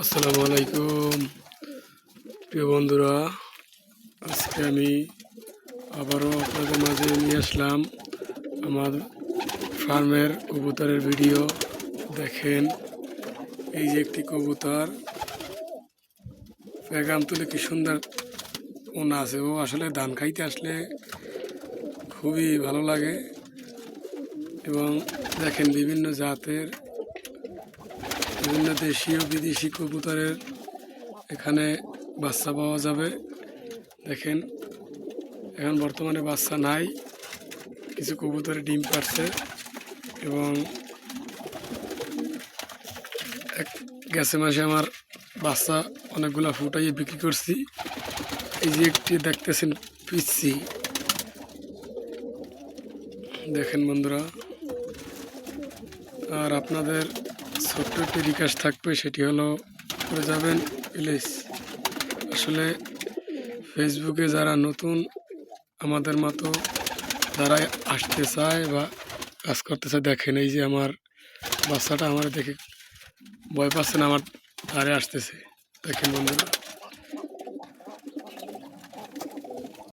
আসসালামু আলাইকুম প্রিয় বন্ধুরা, আজকে আমি আবারও আপনাদের মাঝে নিয়ে আসলাম আমার ফার্মের কবুতরের ভিডিও। দেখেন, এই যে একটি কবুতর পেগাম তুলে কি সুন্দর ওনা আছে। ও আসলে ধান খাইতে আসলে খুবই ভালো লাগে। এবং দেখেন, বিভিন্ন জাতের বিভিন্ন দেশীয় বিদেশি কবুতরের এখানে বাচ্চা পাওয়া যাবে। দেখেন, এখন বর্তমানে বাচ্চা নাই, কিছু কবুতরে ডিম পাড়ছে এবং গেছে মাসে আমার বাচ্চা অনেকগুলা ফুটাইয়ে বিক্রি করছি। এই যে একটি দেখতেছেন পিচ্ছি, দেখেন বন্ধুরা। আর আপনাদের ছোট্ট একটি রিকোয়েস্ট থাকবে, সেটি হলো করে যাবেন প্লিজ। আসলে ফেসবুকে যারা নতুন আমাদের মতো যারা আসতে চায় বা কাজ করতে চায়, দেখেন এই যে আমার বাচ্চাটা আমার দেখে ভয় পাচ্ছে না, আমার ধারে আসতেছে। দেখেন বন্ধুরা।